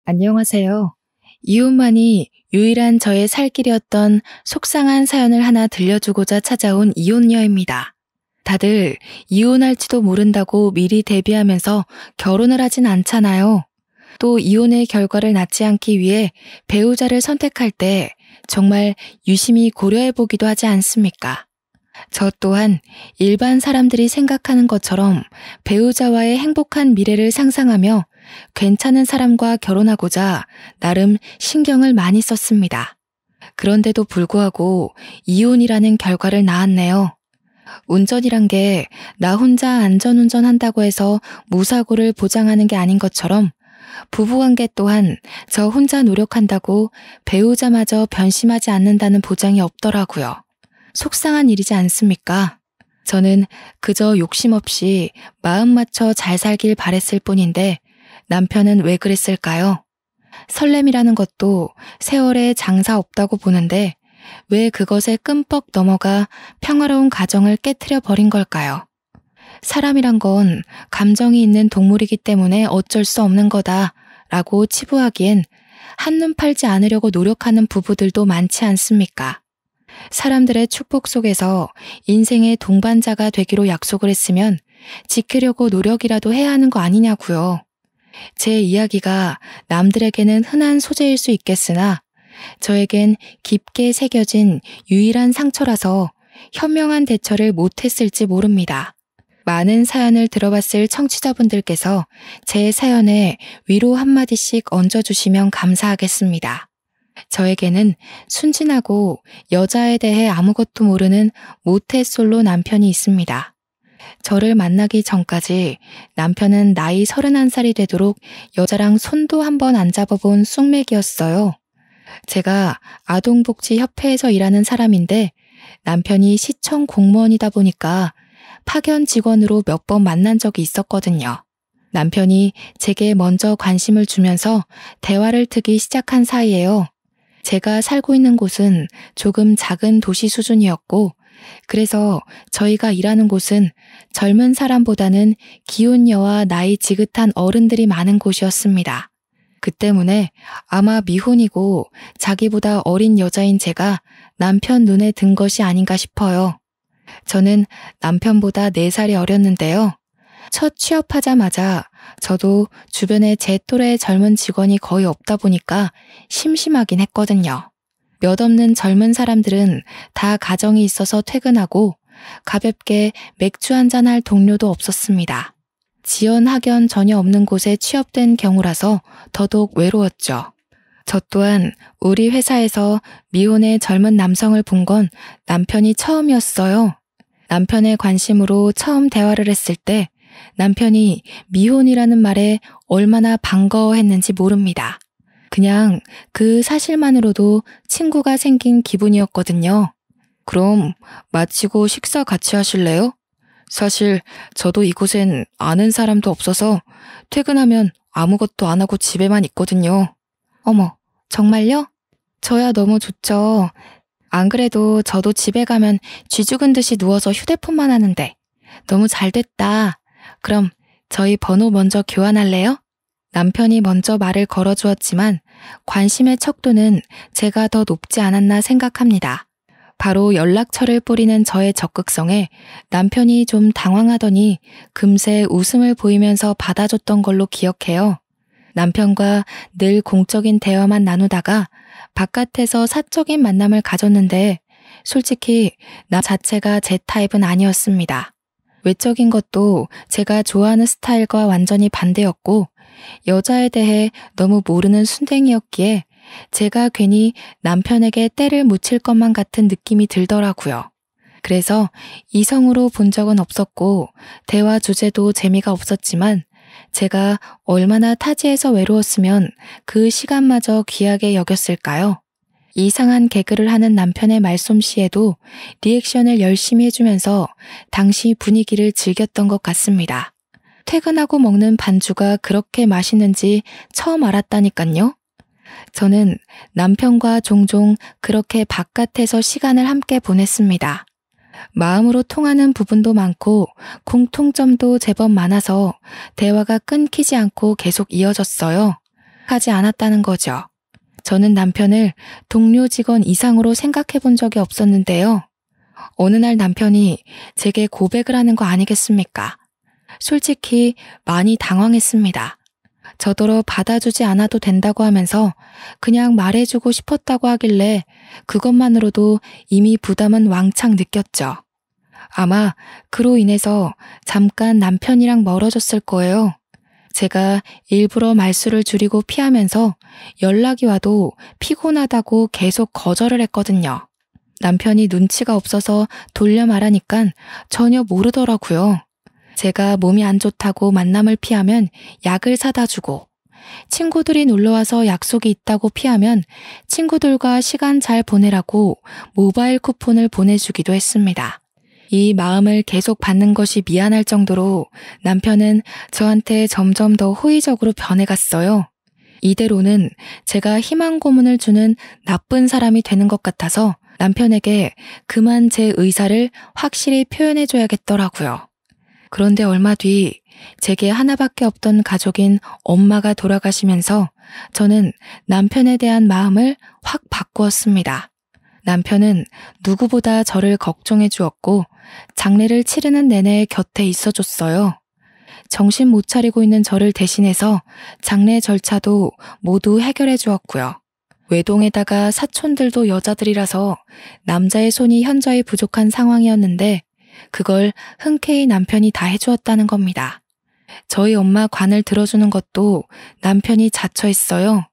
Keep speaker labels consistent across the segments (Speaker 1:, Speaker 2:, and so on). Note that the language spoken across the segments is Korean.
Speaker 1: 안녕하세요. 이혼만이 유일한 저의 살 길이었던 속상한 사연을 하나 들려주고자 찾아온 이혼녀입니다. 다들 이혼할지도 모른다고 미리 대비하면서 결혼을 하진 않잖아요. 또 이혼의 결과를 낳지 않기 위해 배우자를 선택할 때 정말 유심히 고려해보기도 하지 않습니까? 저 또한 일반 사람들이 생각하는 것처럼 배우자와의 행복한 미래를 상상하며 괜찮은 사람과 결혼하고자 나름 신경을 많이 썼습니다. 그런데도 불구하고 이혼이라는 결과를 낳았네요. 운전이란 게 나 혼자 안전운전 한다고 해서 무사고를 보장하는 게 아닌 것처럼 부부관계 또한 저 혼자 노력한다고 배우자마저 변심하지 않는다는 보장이 없더라고요. 속상한 일이지 않습니까? 저는 그저 욕심 없이 마음 맞춰 잘 살길 바랬을 뿐인데 남편은 왜 그랬을까요? 설렘이라는 것도 세월에 장사 없다고 보는데 왜 그것에 끔뻑 넘어가 평화로운 가정을 깨트려 버린 걸까요? 사람이란 건 감정이 있는 동물이기 때문에 어쩔 수 없는 거다라고 치부하기엔 한눈 팔지 않으려고 노력하는 부부들도 많지 않습니까? 사람들의 축복 속에서 인생의 동반자가 되기로 약속을 했으면 지키려고 노력이라도 해야 하는 거 아니냐고요. 제 이야기가 남들에게는 흔한 소재일 수 있겠으나 저에겐 깊게 새겨진 유일한 상처라서 현명한 대처를 못했을지 모릅니다. 많은 사연을 들어봤을 청취자분들께서 제 사연에 위로 한마디씩 얹어주시면 감사하겠습니다. 저에게는 순진하고 여자에 대해 아무것도 모르는 모태솔로 남편이 있습니다. 저를 만나기 전까지 남편은 나이 31살이 되도록 여자랑 손도 한번 안 잡아본 쑥맥이었어요. 제가 아동복지협회에서 일하는 사람인데 남편이 시청 공무원이다 보니까 파견 직원으로 몇 번 만난 적이 있었거든요. 남편이 제게 먼저 관심을 주면서 대화를 트기 시작한 사이에요. 제가 살고 있는 곳은 조금 작은 도시 수준이었고 그래서 저희가 일하는 곳은 젊은 사람보다는 기혼녀와 나이 지긋한 어른들이 많은 곳이었습니다. 그 때문에 아마 미혼이고 자기보다 어린 여자인 제가 남편 눈에 든 것이 아닌가 싶어요. 저는 남편보다 4살이 어렸는데요. 첫 취업하자마자 저도 주변에 제 또래의 젊은 직원이 거의 없다 보니까 심심하긴 했거든요. 몇 없는 젊은 사람들은 다 가정이 있어서 퇴근하고 가볍게 맥주 한잔 할 동료도 없었습니다. 지연 학연 전혀 없는 곳에 취업된 경우라서 더더욱 외로웠죠. 저 또한 우리 회사에서 미혼의 젊은 남성을 본 건 남편이 처음이었어요. 남편의 관심으로 처음 대화를 했을 때 남편이 미혼이라는 말에 얼마나 반가워했는지 모릅니다. 그냥 그 사실만으로도 친구가 생긴 기분이었거든요. 그럼 마치고 식사 같이 하실래요? 사실 저도 이곳엔 아는 사람도 없어서 퇴근하면 아무것도 안 하고 집에만 있거든요. 어머, 정말요? 저야 너무 좋죠. 안 그래도 저도 집에 가면 쥐 죽은 듯이 누워서 휴대폰만 하는데 너무 잘 됐다. 그럼 저희 번호 먼저 교환할래요? 남편이 먼저 말을 걸어주었지만 관심의 척도는 제가 더 높지 않았나 생각합니다. 바로 연락처를 뿌리는 저의 적극성에 남편이 좀 당황하더니 금세 웃음을 보이면서 받아줬던 걸로 기억해요. 남편과 늘 공적인 대화만 나누다가 바깥에서 사적인 만남을 가졌는데 솔직히 나 자체가 제 타입은 아니었습니다. 외적인 것도 제가 좋아하는 스타일과 완전히 반대였고 여자에 대해 너무 모르는 순댕이였기에 제가 괜히 남편에게 때를 묻힐 것만 같은 느낌이 들더라고요. 그래서 이성으로 본 적은 없었고 대화 주제도 재미가 없었지만 제가 얼마나 타지에서 외로웠으면 그 시간마저 귀하게 여겼을까요? 이상한 개그를 하는 남편의 말솜씨에도 리액션을 열심히 해주면서 당시 분위기를 즐겼던 것 같습니다. 퇴근하고 먹는 반주가 그렇게 맛있는지 처음 알았다니깐요. 저는 남편과 종종 그렇게 바깥에서 시간을 함께 보냈습니다. 마음으로 통하는 부분도 많고 공통점도 제법 많아서 대화가 끊기지 않고 계속 이어졌어요. 하지 않았다는 거죠. 저는 남편을 동료 직원 이상으로 생각해 본 적이 없었는데요. 어느 날 남편이 제게 고백을 하는 거 아니겠습니까? 솔직히 많이 당황했습니다. 저더러 받아주지 않아도 된다고 하면서 그냥 말해주고 싶었다고 하길래 그것만으로도 이미 부담은 왕창 느꼈죠. 아마 그로 인해서 잠깐 남편이랑 멀어졌을 거예요. 제가 일부러 말수를 줄이고 피하면서 연락이 와도 피곤하다고 계속 거절을 했거든요. 남편이 눈치가 없어서 돌려 말하니까 전혀 모르더라고요. 제가 몸이 안 좋다고 만남을 피하면 약을 사다 주고, 친구들이 놀러와서 약속이 있다고 피하면 친구들과 시간 잘 보내라고 모바일 쿠폰을 보내주기도 했습니다. 이 마음을 계속 받는 것이 미안할 정도로 남편은 저한테 점점 더 호의적으로 변해갔어요. 이대로는 제가 희망 고문을 주는 나쁜 사람이 되는 것 같아서 남편에게 그만 제 의사를 확실히 표현해줘야겠더라고요. 그런데 얼마 뒤 제게 하나밖에 없던 가족인 엄마가 돌아가시면서 저는 남편에 대한 마음을 확 바꾸었습니다. 남편은 누구보다 저를 걱정해 주었고 장례를 치르는 내내 곁에 있어줬어요. 정신 못 차리고 있는 저를 대신해서 장례 절차도 모두 해결해 주었고요. 외동에다가 사촌들도 여자들이라서 남자의 손이 현저히 부족한 상황이었는데 그걸 흔쾌히 남편이 다 해주었다는 겁니다. 저희 엄마 관을 들어주는 것도 남편이 자처했어요.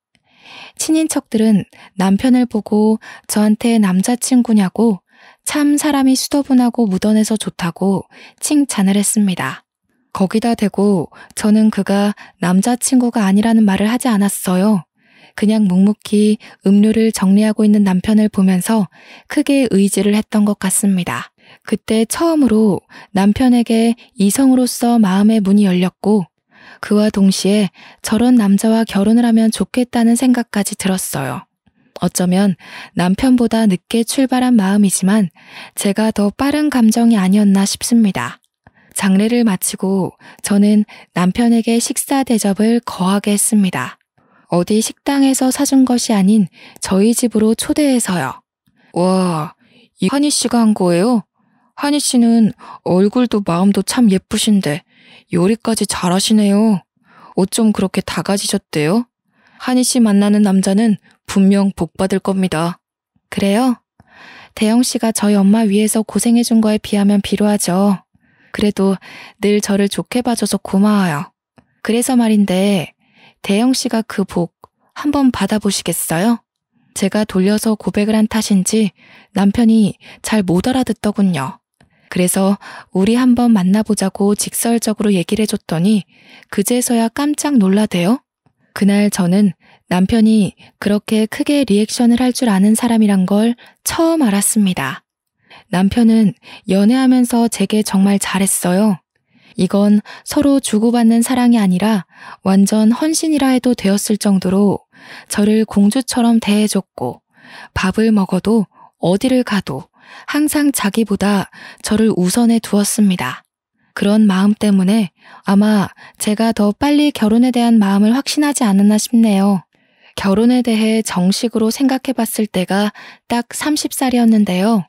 Speaker 1: 친인척들은 남편을 보고 저한테 남자친구냐고 참 사람이 수더분하고 무던해서 좋다고 칭찬을 했습니다. 거기다 대고 저는 그가 남자친구가 아니라는 말을 하지 않았어요. 그냥 묵묵히 음료를 정리하고 있는 남편을 보면서 크게 의지를 했던 것 같습니다. 그때 처음으로 남편에게 이성으로서 마음의 문이 열렸고 그와 동시에 저런 남자와 결혼을 하면 좋겠다는 생각까지 들었어요. 어쩌면 남편보다 늦게 출발한 마음이지만 제가 더 빠른 감정이 아니었나 싶습니다. 장례를 마치고 저는 남편에게 식사 대접을 거하게 했습니다. 어디 식당에서 사준 것이 아닌 저희 집으로 초대해서요. 와, 이 한희 씨가 한 거예요? 한희 씨는 얼굴도 마음도 참 예쁘신데 요리까지 잘하시네요. 어쩜 그렇게 다 가지셨대요? 한희 씨 만나는 남자는 분명 복 받을 겁니다. 그래요? 대영 씨가 저희 엄마 위해서 고생해준 거에 비하면 비루하죠. 그래도 늘 저를 좋게 봐줘서 고마워요. 그래서 말인데 대영 씨가 그 복 한번 받아보시겠어요? 제가 돌려서 고백을 한 탓인지 남편이 잘 못 알아듣더군요. 그래서 우리 한번 만나보자고 직설적으로 얘기를 해줬더니 그제서야 깜짝 놀라대요. 그날 저는 남편이 그렇게 크게 리액션을 할 줄 아는 사람이란 걸 처음 알았습니다. 남편은 연애하면서 제게 정말 잘했어요. 이건 서로 주고받는 사랑이 아니라 완전 헌신이라 해도 되었을 정도로 저를 공주처럼 대해줬고 밥을 먹어도 어디를 가도 항상 자기보다 저를 우선해 두었습니다. 그런 마음 때문에 아마 제가 더 빨리 결혼에 대한 마음을 확신하지 않았나 싶네요. 결혼에 대해 정식으로 생각해 봤을 때가 딱 30살이었는데요.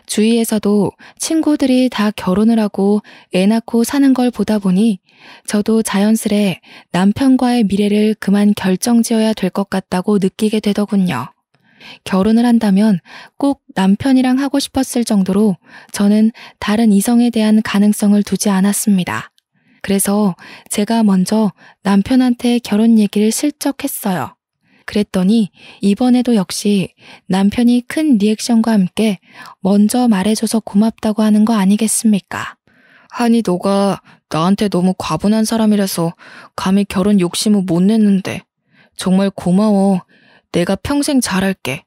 Speaker 1: 주위에서도 친구들이 다 결혼을 하고 애 낳고 사는 걸 보다 보니 저도 자연스레 남편과의 미래를 그만 결정지어야 될 것 같다고 느끼게 되더군요. 결혼을 한다면 꼭 남편이랑 하고 싶었을 정도로 저는 다른 이성에 대한 가능성을 두지 않았습니다. 그래서 제가 먼저 남편한테 결혼 얘기를 슬쩍 했어요. 그랬더니 이번에도 역시 남편이 큰 리액션과 함께 먼저 말해줘서 고맙다고 하는 거 아니겠습니까? 아니, 너가 나한테 너무 과분한 사람이라서 감히 결혼 욕심을 못 냈는데 정말 고마워. 내가 평생 잘할게.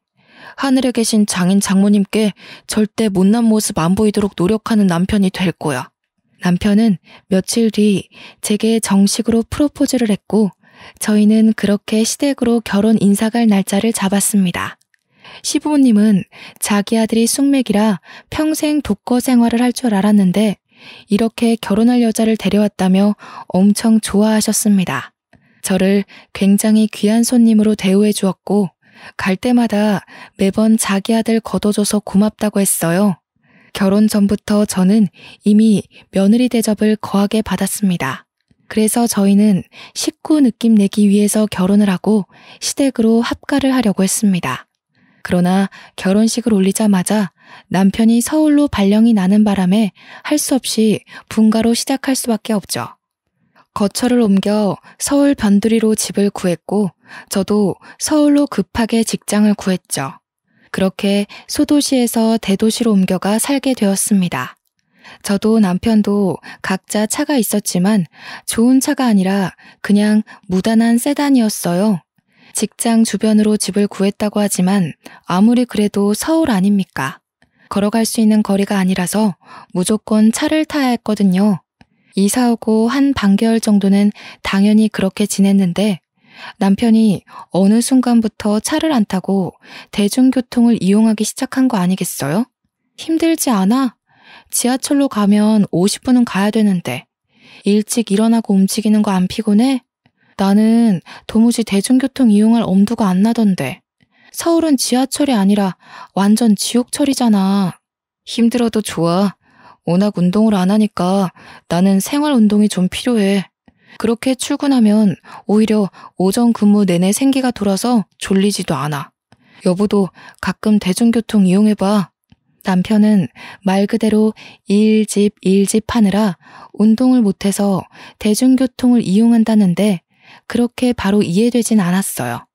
Speaker 1: 하늘에 계신 장인 장모님께 절대 못난 모습 안 보이도록 노력하는 남편이 될 거야. 남편은 며칠 뒤 제게 정식으로 프로포즈를 했고 저희는 그렇게 시댁으로 결혼 인사갈 날짜를 잡았습니다. 시부모님은 자기 아들이 숙맥이라 평생 독거 생활을 할 줄 알았는데 이렇게 결혼할 여자를 데려왔다며 엄청 좋아하셨습니다. 저를 굉장히 귀한 손님으로 대우해 주었고 갈 때마다 매번 자기 아들 거둬줘서 고맙다고 했어요. 결혼 전부터 저는 이미 며느리 대접을 거하게 받았습니다. 그래서 저희는 식구 느낌 내기 위해서 결혼을 하고 시댁으로 합가를 하려고 했습니다. 그러나 결혼식을 올리자마자 남편이 서울로 발령이 나는 바람에 할 수 없이 분가로 시작할 수밖에 없죠. 거처를 옮겨 서울 변두리로 집을 구했고 저도 서울로 급하게 직장을 구했죠. 그렇게 소도시에서 대도시로 옮겨가 살게 되었습니다. 저도 남편도 각자 차가 있었지만 좋은 차가 아니라 그냥 무단한 세단이었어요. 직장 주변으로 집을 구했다고 하지만 아무리 그래도 서울 아닙니까? 걸어갈 수 있는 거리가 아니라서 무조건 차를 타야 했거든요. 이사 오고 한 반개월 정도는 당연히 그렇게 지냈는데 남편이 어느 순간부터 차를 안 타고 대중교통을 이용하기 시작한 거 아니겠어요? 힘들지 않아? 지하철로 가면 50분은 가야 되는데 일찍 일어나고 움직이는 거 안 피곤해? 나는 도무지 대중교통 이용할 엄두가 안 나던데. 서울은 지하철이 아니라 완전 지옥철이잖아. 힘들어도 좋아. 워낙 운동을 안 하니까 나는 생활 운동이 좀 필요해. 그렇게 출근하면 오히려 오전 근무 내내 생기가 돌아서 졸리지도 않아. 여보도 가끔 대중교통 이용해봐. 남편은 말 그대로 일집 하느라 운동을 못해서 대중교통을 이용한다는데 그렇게 바로 이해되진 않았어요.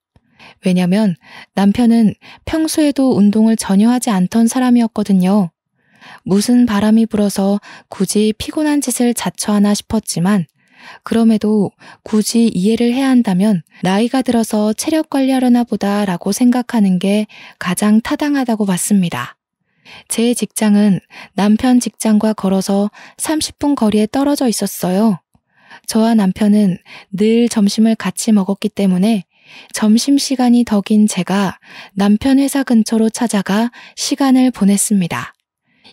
Speaker 1: 왜냐면 남편은 평소에도 운동을 전혀 하지 않던 사람이었거든요. 무슨 바람이 불어서 굳이 피곤한 짓을 자처하나 싶었지만 그럼에도 굳이 이해를 해야 한다면 나이가 들어서 체력 관리하려나 보다라고 생각하는 게 가장 타당하다고 봤습니다. 제 직장은 남편 직장과 걸어서 30분 거리에 떨어져 있었어요. 저와 남편은 늘 점심을 같이 먹었기 때문에 점심시간이 더 긴 제가 남편 회사 근처로 찾아가 시간을 보냈습니다.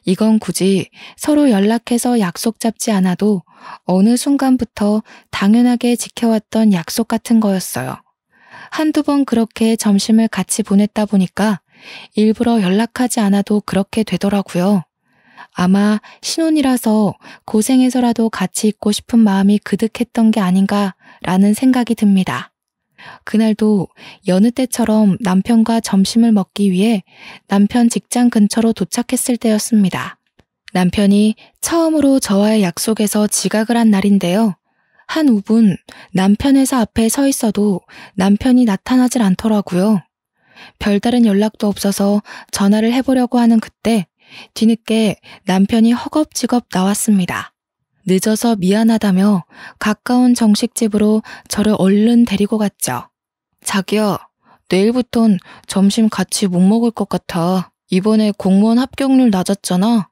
Speaker 1: 이건 굳이 서로 연락해서 약속 잡지 않아도 어느 순간부터 당연하게 지켜왔던 약속 같은 거였어요. 한두 번 그렇게 점심을 같이 보냈다 보니까 일부러 연락하지 않아도 그렇게 되더라고요. 아마 신혼이라서 고생해서라도 같이 있고 싶은 마음이 그득했던 게 아닌가라는 생각이 듭니다. 그날도 여느 때처럼 남편과 점심을 먹기 위해 남편 직장 근처로 도착했을 때였습니다. 남편이 처음으로 저와의 약속에서 지각을 한 날인데요. 한 5분 남편 회사 앞에 서 있어도 남편이 나타나질 않더라고요. 별다른 연락도 없어서 전화를 해보려고 하는 그때 뒤늦게 남편이 허겁지겁 나왔습니다. 늦어서 미안하다며 가까운 정식집으로 저를 얼른 데리고 갔죠. 자기야, 내일부턴 점심 같이 못 먹을 것 같아. 이번에 공무원 합격률 낮았잖아.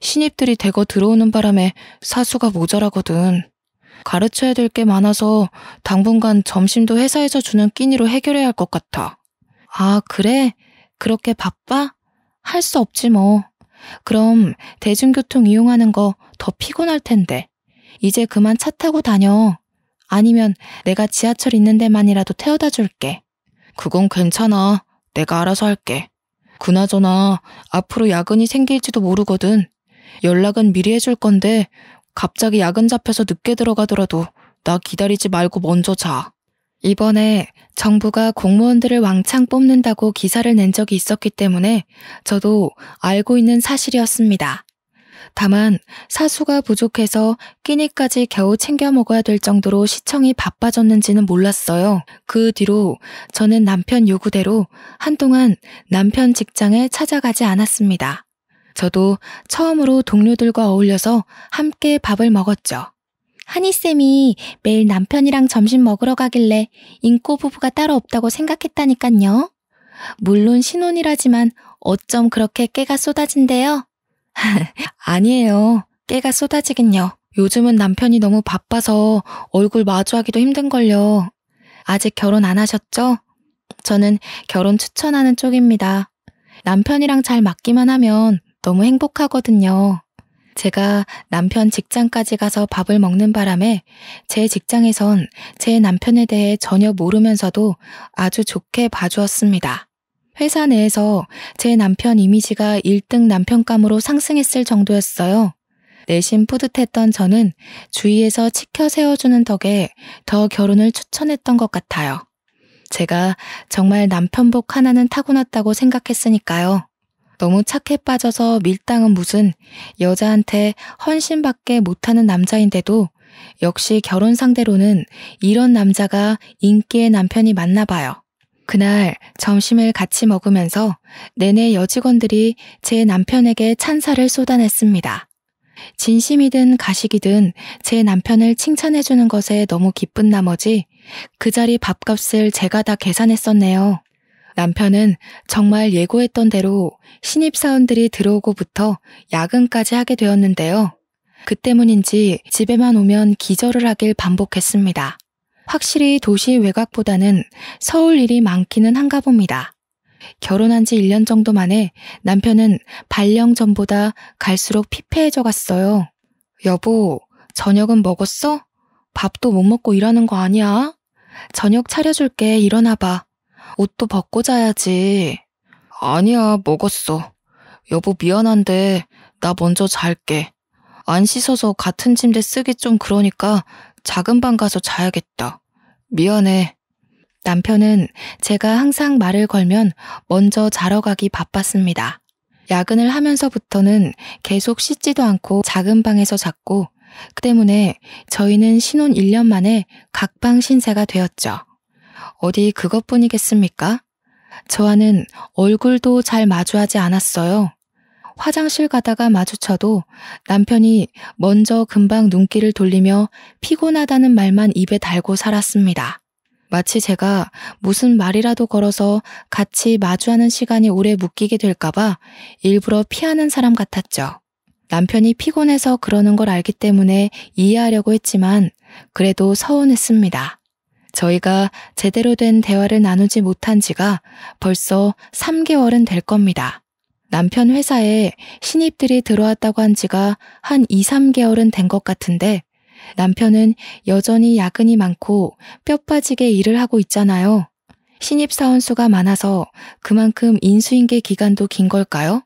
Speaker 1: 신입들이 대거 들어오는 바람에 사수가 모자라거든. 가르쳐야 될 게 많아서 당분간 점심도 회사에서 주는 끼니로 해결해야 할 것 같아. 아, 그래? 그렇게 바빠? 할 수 없지 뭐. 그럼 대중교통 이용하는 거 더 피곤할 텐데. 이제 그만 차 타고 다녀. 아니면 내가 지하철 있는 데만이라도 태워다 줄게. 그건 괜찮아. 내가 알아서 할게. 그나저나 앞으로 야근이 생길지도 모르거든. 연락은 미리 해줄 건데 갑자기 야근 잡혀서 늦게 들어가더라도 나 기다리지 말고 먼저 자. 이번에 정부가 공무원들을 왕창 뽑는다고 기사를 낸 적이 있었기 때문에 저도 알고 있는 사실이었습니다. 다만 사수가 부족해서 끼니까지 겨우 챙겨 먹어야 될 정도로 시청이 바빠졌는지는 몰랐어요. 그 뒤로 저는 남편 요구대로 한동안 남편 직장에 찾아가지 않았습니다. 저도 처음으로 동료들과 어울려서 함께 밥을 먹었죠. 한이쌤이 매일 남편이랑 점심 먹으러 가길래 인꼬 부부가 따로 없다고 생각했다니깐요. 물론 신혼이라지만 어쩜 그렇게 깨가 쏟아진대요? 아니에요. 깨가 쏟아지긴요. 요즘은 남편이 너무 바빠서 얼굴 마주하기도 힘든걸요. 아직 결혼 안 하셨죠? 저는 결혼 추천하는 쪽입니다. 남편이랑 잘 맞기만 하면 너무 행복하거든요. 제가 남편 직장까지 가서 밥을 먹는 바람에 제 직장에선 제 남편에 대해 전혀 모르면서도 아주 좋게 봐주었습니다. 회사 내에서 제 남편 이미지가 1등 남편감으로 상승했을 정도였어요. 내심 뿌듯했던 저는 주위에서 치켜 세워주는 덕에 더 결혼을 추천했던 것 같아요. 제가 정말 남편복 하나는 타고났다고 생각했으니까요. 너무 착해 빠져서 밀당은 무슨 여자한테 헌신밖에 못하는 남자인데도 역시 결혼 상대로는 이런 남자가 인기의 남편이 맞나 봐요. 그날 점심을 같이 먹으면서 내내 여직원들이 제 남편에게 찬사를 쏟아냈습니다. 진심이든 가식이든 제 남편을 칭찬해주는 것에 너무 기쁜 나머지 그 자리 밥값을 제가 다 계산했었네요. 남편은 정말 예고했던 대로 신입사원들이 들어오고부터 야근까지 하게 되었는데요. 그 때문인지 집에만 오면 기절을 하길 반복했습니다. 확실히 도시 외곽보다는 서울 일이 많기는 한가 봅니다. 결혼한 지 1년 정도 만에 남편은 발령 전보다 갈수록 피폐해져 갔어요. 여보, 저녁은 먹었어? 밥도 못 먹고 일하는 거 아니야? 저녁 차려줄게, 일어나봐. 옷도 벗고 자야지. 아니야, 먹었어. 여보 미안한데 나 먼저 잘게. 안 씻어서 같은 침대 쓰기 좀 그러니까 작은 방 가서 자야겠다. 미안해. 남편은 제가 항상 말을 걸면 먼저 자러 가기 바빴습니다. 야근을 하면서부터는 계속 씻지도 않고 작은 방에서 잤고 그 때문에 저희는 신혼 1년 만에 각방 신세가 되었죠. 어디 그것뿐이겠습니까? 저와는 얼굴도 잘 마주하지 않았어요. 화장실 가다가 마주쳐도 남편이 먼저 금방 눈길을 돌리며 피곤하다는 말만 입에 달고 살았습니다. 마치 제가 무슨 말이라도 걸어서 같이 마주하는 시간이 오래 묶이게 될까봐 일부러 피하는 사람 같았죠. 남편이 피곤해서 그러는 걸 알기 때문에 이해하려고 했지만 그래도 서운했습니다. 저희가 제대로 된 대화를 나누지 못한 지가 벌써 3개월은 될 겁니다. 남편 회사에 신입들이 들어왔다고 한 지가 한 2, 3개월은 된 것 같은데 남편은 여전히 야근이 많고 뼈 빠지게 일을 하고 있잖아요. 신입사원 수가 많아서 그만큼 인수인계 기간도 긴 걸까요?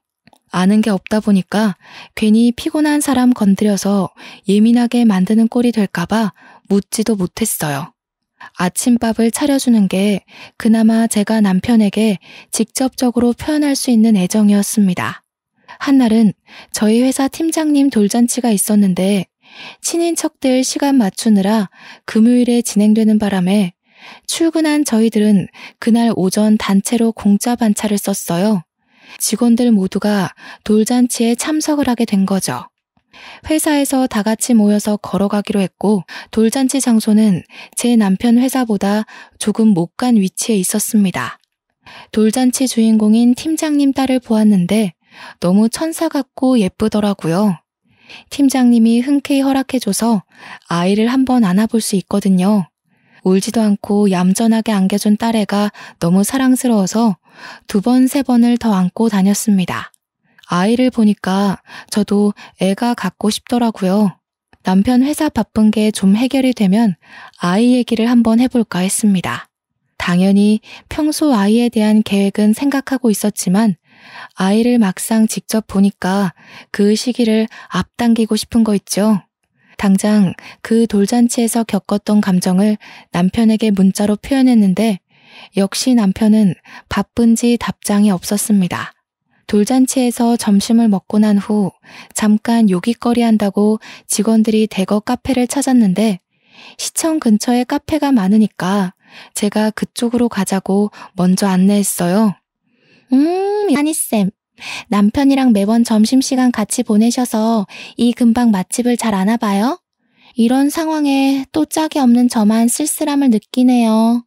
Speaker 1: 아는 게 없다 보니까 괜히 피곤한 사람 건드려서 예민하게 만드는 꼴이 될까봐 묻지도 못했어요. 아침밥을 차려주는 게 그나마 제가 남편에게 직접적으로 표현할 수 있는 애정이었습니다. 한날은 저희 회사 팀장님 돌잔치가 있었는데 친인척들 시간 맞추느라 금요일에 진행되는 바람에 출근한 저희들은 그날 오전 단체로 공짜 반차를 썼어요. 직원들 모두가 돌잔치에 참석을 하게 된 거죠. 회사에서 다 같이 모여서 걸어가기로 했고 돌잔치 장소는 제 남편 회사보다 조금 못 간 위치에 있었습니다. 돌잔치 주인공인 팀장님 딸을 보았는데 너무 천사 같고 예쁘더라고요. 팀장님이 흔쾌히 허락해줘서 아이를 한번 안아볼 수 있거든요. 울지도 않고 얌전하게 안겨준 딸애가 너무 사랑스러워서 2번, 3번을 더 안고 다녔습니다. 아이를 보니까 저도 애가 갖고 싶더라고요. 남편 회사 바쁜 게 좀 해결이 되면 아이 얘기를 한번 해볼까 했습니다. 당연히 평소 아이에 대한 계획은 생각하고 있었지만 아이를 막상 직접 보니까 그 시기를 앞당기고 싶은 거 있죠. 당장 그 돌잔치에서 겪었던 감정을 남편에게 문자로 표현했는데 역시 남편은 바쁜지 답장이 없었습니다. 돌잔치에서 점심을 먹고 난 후 잠깐 요깃거리 한다고 직원들이 대거 카페를 찾았는데 시청 근처에 카페가 많으니까 제가 그쪽으로 가자고 먼저 안내했어요. 하니쌤, 남편이랑 매번 점심시간 같이 보내셔서 이 근방 맛집을 잘 아나 봐요? 이런 상황에 또 짝이 없는 저만 쓸쓸함을 느끼네요.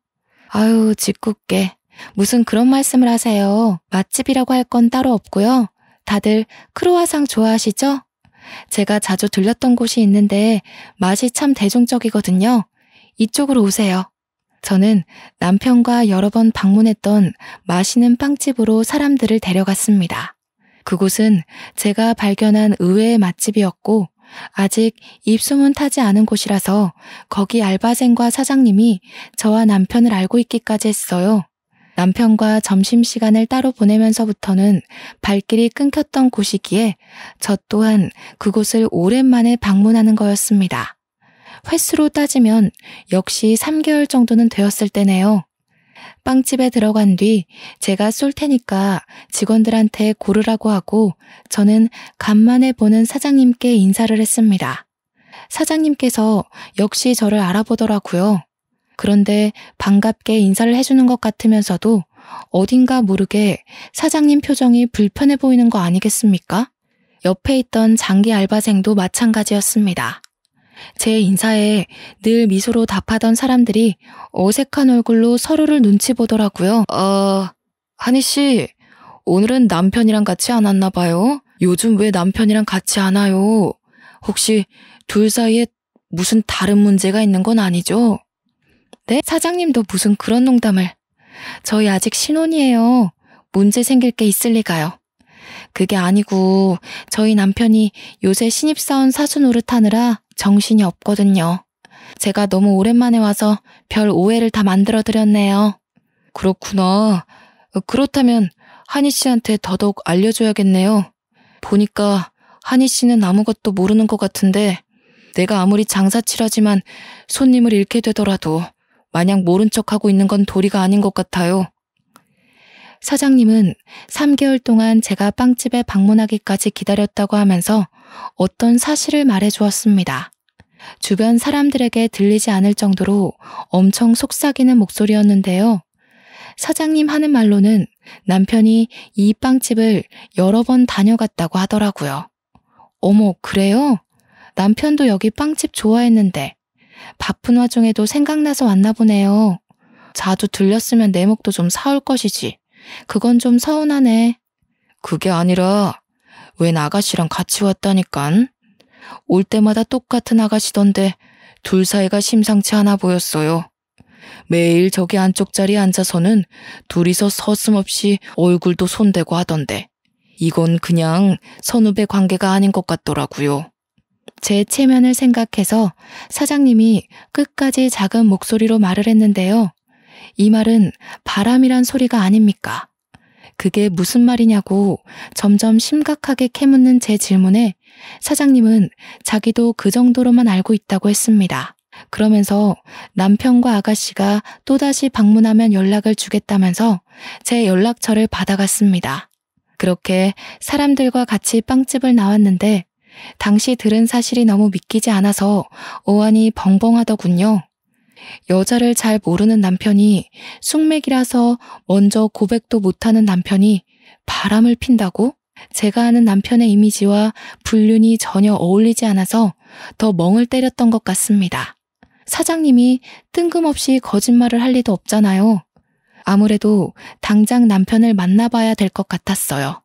Speaker 1: 아유, 짓궂게. 무슨 그런 말씀을 하세요. 맛집이라고 할 건 따로 없고요. 다들 크로와상 좋아하시죠? 제가 자주 들렸던 곳이 있는데 맛이 참 대중적이거든요. 이쪽으로 오세요. 저는 남편과 여러 번 방문했던 맛있는 빵집으로 사람들을 데려갔습니다. 그곳은 제가 발견한 의외의 맛집이었고 아직 입소문 타지 않은 곳이라서 거기 알바생과 사장님이 저와 남편을 알고 있기까지 했어요. 남편과 점심시간을 따로 보내면서부터는 발길이 끊겼던 곳이기에 저 또한 그곳을 오랜만에 방문하는 거였습니다. 횟수로 따지면 역시 3개월 정도는 되었을 때네요. 빵집에 들어간 뒤 제가 쏠 테니까 직원들한테 고르라고 하고 저는 간만에 보는 사장님께 인사를 했습니다. 사장님께서 역시 저를 알아보더라고요. 그런데 반갑게 인사를 해주는 것 같으면서도 어딘가 모르게 사장님 표정이 불편해 보이는 거 아니겠습니까? 옆에 있던 장기 알바생도 마찬가지였습니다. 제 인사에 늘 미소로 답하던 사람들이 어색한 얼굴로 서로를 눈치 보더라고요. 한희 씨, 오늘은 남편이랑 같이 안 왔나 봐요? 요즘 왜 남편이랑 같이 안 와요? 혹시 둘 사이에 무슨 다른 문제가 있는 건 아니죠? 네? 사장님도 무슨 그런 농담을. 저희 아직 신혼이에요. 문제 생길 게 있을 리가요. 그게 아니고 저희 남편이 요새 신입사원 사수 노릇하느라 정신이 없거든요. 제가 너무 오랜만에 와서 별 오해를 다 만들어드렸네요. 그렇구나. 그렇다면 한희 씨한테 더더욱 알려줘야겠네요. 보니까 한희 씨는 아무것도 모르는 것 같은데 내가 아무리 장사치라지만 손님을 잃게 되더라도 마냥 모른 척하고 있는 건 도리가 아닌 것 같아요. 사장님은 3개월 동안 제가 빵집에 방문하기까지 기다렸다고 하면서 어떤 사실을 말해주었습니다. 주변 사람들에게 들리지 않을 정도로 엄청 속삭이는 목소리였는데요. 사장님 하는 말로는 남편이 이 빵집을 여러 번 다녀갔다고 하더라고요. 어머, 그래요? 남편도 여기 빵집 좋아했는데 바쁜 와중에도 생각나서 왔나 보네요. 자주 들렸으면 내 목도 좀 사올 것이지. 그건 좀 서운하네. 그게 아니라 웬 아가씨랑 같이 왔다니깐. 올 때마다 똑같은 아가씨던데 둘 사이가 심상치 않아 보였어요. 매일 저기 안쪽 자리에 앉아서는 둘이서 서슴없이 얼굴도 손대고 하던데 이건 그냥 선후배 관계가 아닌 것 같더라고요. 제 체면을 생각해서 사장님이 끝까지 작은 목소리로 말을 했는데요. 이 말은 바람이란 소리가 아닙니까? 그게 무슨 말이냐고 점점 심각하게 캐묻는 제 질문에 사장님은 자기도 그 정도로만 알고 있다고 했습니다. 그러면서 남편과 아가씨가 또다시 방문하면 연락을 주겠다면서 제 연락처를 받아갔습니다. 그렇게 사람들과 같이 빵집을 나왔는데 당시 들은 사실이 너무 믿기지 않아서 어안이 벙벙하더군요. 여자를 잘 모르는 남편이 숙맥이라서 먼저 고백도 못하는 남편이 바람을 핀다고? 제가 아는 남편의 이미지와 불륜이 전혀 어울리지 않아서 더 멍을 때렸던 것 같습니다. 사장님이 뜬금없이 거짓말을 할 리도 없잖아요. 아무래도 당장 남편을 만나봐야 될 것 같았어요.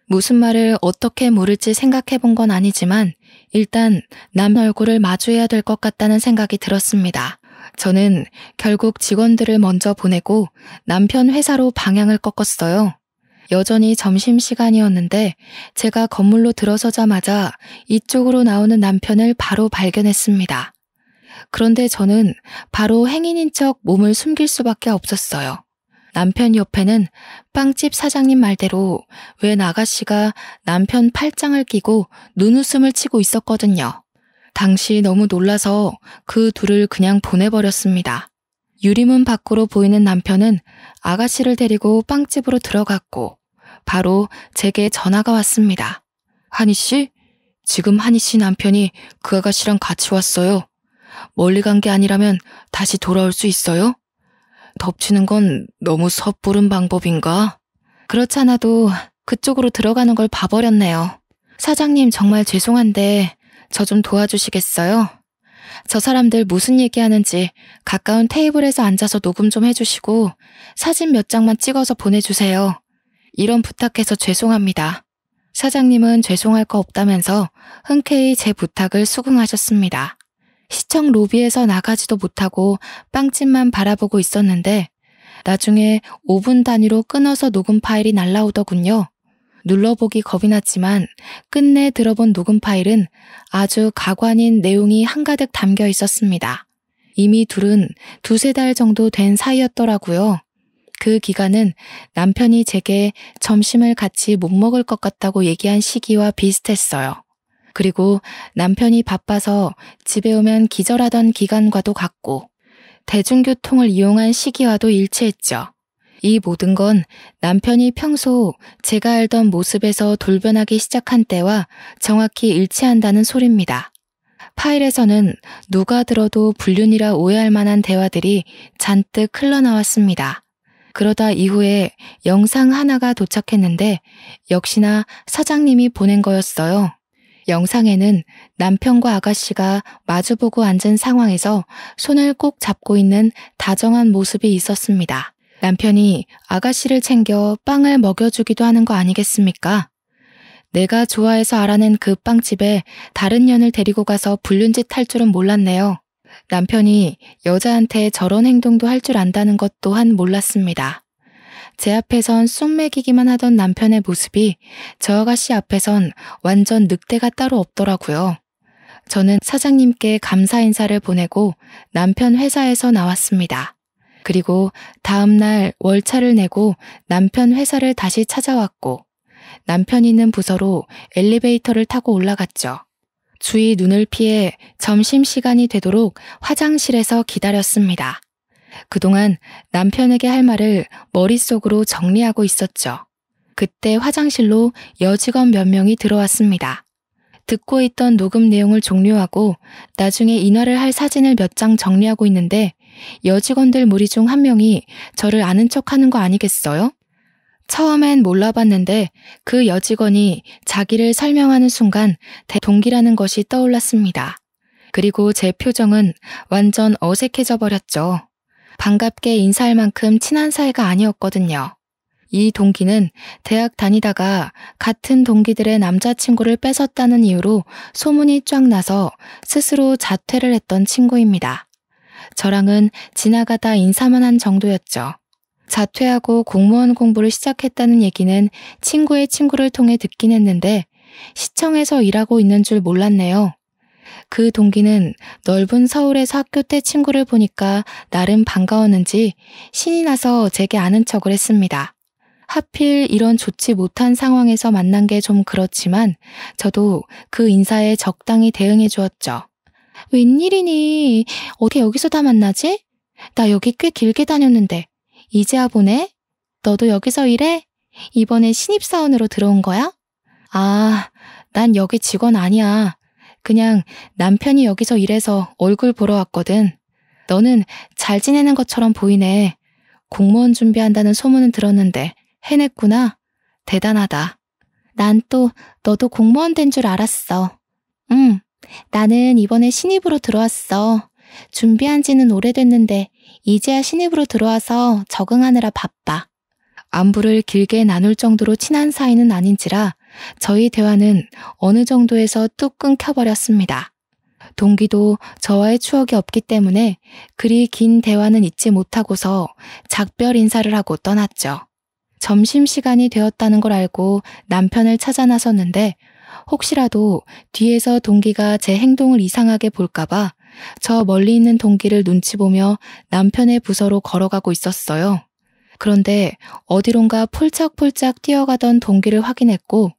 Speaker 1: 무슨 말을 어떻게 물을지 생각해 본 건 아니지만 일단 남 얼굴을 마주해야 될 것 같다는 생각이 들었습니다. 저는 결국 직원들을 먼저 보내고 남편 회사로 방향을 꺾었어요. 여전히 점심시간이었는데 제가 건물로 들어서자마자 이쪽으로 나오는 남편을 바로 발견했습니다. 그런데 저는 바로 행인인 척 몸을 숨길 수밖에 없었어요. 남편 옆에는 빵집 사장님 말대로 웬 아가씨가 남편 팔짱을 끼고 눈웃음을 치고 있었거든요. 당시 너무 놀라서 그 둘을 그냥 보내버렸습니다. 유리문 밖으로 보이는 남편은 아가씨를 데리고 빵집으로 들어갔고 바로 제게 전화가 왔습니다. 한희 씨? 지금 한희 씨 남편이 그 아가씨랑 같이 왔어요. 멀리 간 게 아니라면 다시 돌아올 수 있어요? 덮치는 건 너무 섣부른 방법인가? 그렇잖아도 그쪽으로 들어가는 걸 봐버렸네요. 사장님 정말 죄송한데 저 좀 도와주시겠어요? 저 사람들 무슨 얘기하는지 가까운 테이블에서 앉아서 녹음 좀 해주시고 사진 몇 장만 찍어서 보내주세요. 이런 부탁해서 죄송합니다. 사장님은 죄송할 거 없다면서 흔쾌히 제 부탁을 수긍하셨습니다. 시청 로비에서 나가지도 못하고 빵집만 바라보고 있었는데 나중에 5분 단위로 끊어서 녹음 파일이 날라오더군요. 눌러보기 겁이 났지만 끝내 들어본 녹음 파일은 아주 가관인 내용이 한가득 담겨 있었습니다. 이미 둘은 2-3달 정도 된 사이였더라고요. 그 기간은 남편이 제게 점심을 같이 못 먹을 것 같다고 얘기한 시기와 비슷했어요. 그리고 남편이 바빠서 집에 오면 기절하던 기간과도 같고 대중교통을 이용한 시기와도 일치했죠. 이 모든 건 남편이 평소 제가 알던 모습에서 돌변하기 시작한 때와 정확히 일치한다는 소리입니다. 파일에서는 누가 들어도 불륜이라 오해할 만한 대화들이 잔뜩 흘러나왔습니다. 그러다 이후에 영상 하나가 도착했는데 역시나 사장님이 보낸 거였어요. 영상에는 남편과 아가씨가 마주보고 앉은 상황에서 손을 꼭 잡고 있는 다정한 모습이 있었습니다. 남편이 아가씨를 챙겨 빵을 먹여주기도 하는 거 아니겠습니까? 내가 좋아해서 알아낸 그 빵집에 다른 년을 데리고 가서 불륜짓 할 줄은 몰랐네요. 남편이 여자한테 저런 행동도 할 줄 안다는 것 또한 몰랐습니다. 제 앞에선 쑥 먹이기만 하던 남편의 모습이 저 아가씨 앞에선 완전 늑대가 따로 없더라고요. 저는 사장님께 감사 인사를 보내고 남편 회사에서 나왔습니다. 그리고 다음 날 월차를 내고 남편 회사를 다시 찾아왔고 남편 있는 부서로 엘리베이터를 타고 올라갔죠. 주위 눈을 피해 점심시간이 되도록 화장실에서 기다렸습니다. 그동안 남편에게 할 말을 머릿속으로 정리하고 있었죠. 그때 화장실로 여직원 몇 명이 들어왔습니다. 듣고 있던 녹음 내용을 종료하고 나중에 인화를 할 사진을 몇 장 정리하고 있는데 여직원들 무리 중 한 명이 저를 아는 척하는 거 아니겠어요? 처음엔 몰라봤는데 그 여직원이 자기를 설명하는 순간 동기라는 것이 떠올랐습니다. 그리고 제 표정은 완전 어색해져 버렸죠. 반갑게 인사할 만큼 친한 사이가 아니었거든요. 이 동기는 대학 다니다가 같은 동기들의 남자친구를 뺏었다는 이유로 소문이 쫙 나서 스스로 자퇴를 했던 친구입니다. 저랑은 지나가다 인사만 한 정도였죠. 자퇴하고 공무원 공부를 시작했다는 얘기는 친구의 친구를 통해 듣긴 했는데 시청에서 일하고 있는 줄 몰랐네요. 그 동기는 넓은 서울에서 학교 때 친구를 보니까 나름 반가웠는지 신이 나서 제게 아는 척을 했습니다. 하필 이런 좋지 못한 상황에서 만난 게 좀 그렇지만 저도 그 인사에 적당히 대응해 주었죠. 웬일이니? 어떻게 여기서 다 만나지? 나 여기 꽤 길게 다녔는데 이제야 보네? 너도 여기서 일해? 이번에 신입사원으로 들어온 거야? 아, 난 여기 직원 아니야. 그냥 남편이 여기서 일해서 얼굴 보러 왔거든. 너는 잘 지내는 것처럼 보이네. 공무원 준비한다는 소문은 들었는데 해냈구나. 대단하다. 난 또 너도 공무원 된 줄 알았어. 나는 이번에 신입으로 들어왔어. 준비한 지는 오래됐는데 이제야 신입으로 들어와서 적응하느라 바빠. 안부를 길게 나눌 정도로 친한 사이는 아닌지라 저희 대화는 어느 정도에서 뚝 끊겨버렸습니다. 동기도 저와의 추억이 없기 때문에 그리 긴 대화는 잊지 못하고서 작별 인사를 하고 떠났죠. 점심시간이 되었다는 걸 알고 남편을 찾아 나섰는데 혹시라도 뒤에서 동기가 제 행동을 이상하게 볼까봐 저 멀리 있는 동기를 눈치 보며 남편의 부서로 걸어가고 있었어요. 그런데 어디론가 폴짝폴짝 뛰어가던 동기를 확인했고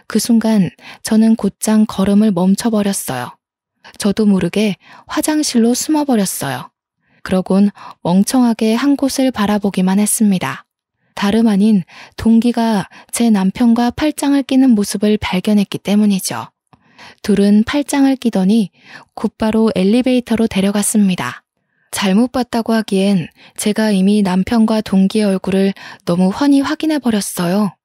Speaker 1: 그 순간 저는 곧장 걸음을 멈춰버렸어요. 저도 모르게 화장실로 숨어버렸어요. 그러곤 멍청하게 한 곳을 바라보기만 했습니다. 다름 아닌 동기가 제 남편과 팔짱을 끼는 모습을 발견했기 때문이죠. 둘은 팔짱을 끼더니 곧바로 엘리베이터로 데려갔습니다. 잘못 봤다고 하기엔 제가 이미 남편과 동기의 얼굴을 너무 훤히 확인해버렸어요.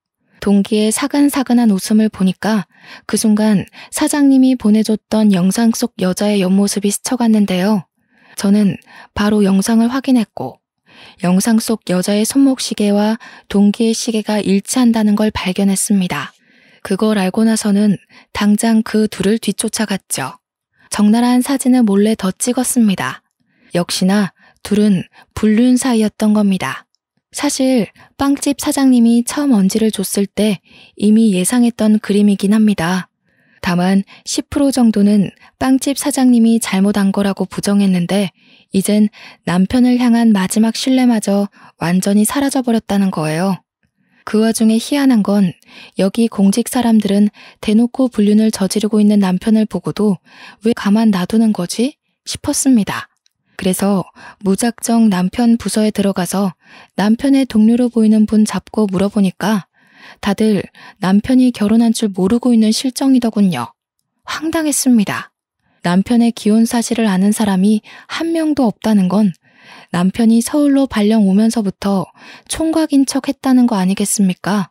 Speaker 1: 동기의 사근사근한 웃음을 보니까 그 순간 사장님이 보내줬던 영상 속 여자의 옆모습이 스쳐갔는데요. 저는 바로 영상을 확인했고 영상 속 여자의 손목시계와 동기의 시계가 일치한다는 걸 발견했습니다. 그걸 알고 나서는 당장 그 둘을 뒤쫓아갔죠. 적나라한 사진을 몰래 더 찍었습니다. 역시나 둘은 불륜 사이였던 겁니다. 사실 빵집 사장님이 처음 언지를 줬을 때 이미 예상했던 그림이긴 합니다. 다만 10% 정도는 빵집 사장님이 잘못한 거라고 부정했는데 이젠 남편을 향한 마지막 신뢰마저 완전히 사라져버렸다는 거예요. 그 와중에 희한한 건 여기 공직 사람들은 대놓고 불륜을 저지르고 있는 남편을 보고도 왜 가만 놔두는 거지? 싶었습니다. 그래서 무작정 남편 부서에 들어가서 남편의 동료로 보이는 분 잡고 물어보니까 다들 남편이 결혼한 줄 모르고 있는 실정이더군요. 황당했습니다. 남편의 기혼 사실을 아는 사람이 한 명도 없다는 건 남편이 서울로 발령 오면서부터 총각인 척 했다는 거 아니겠습니까?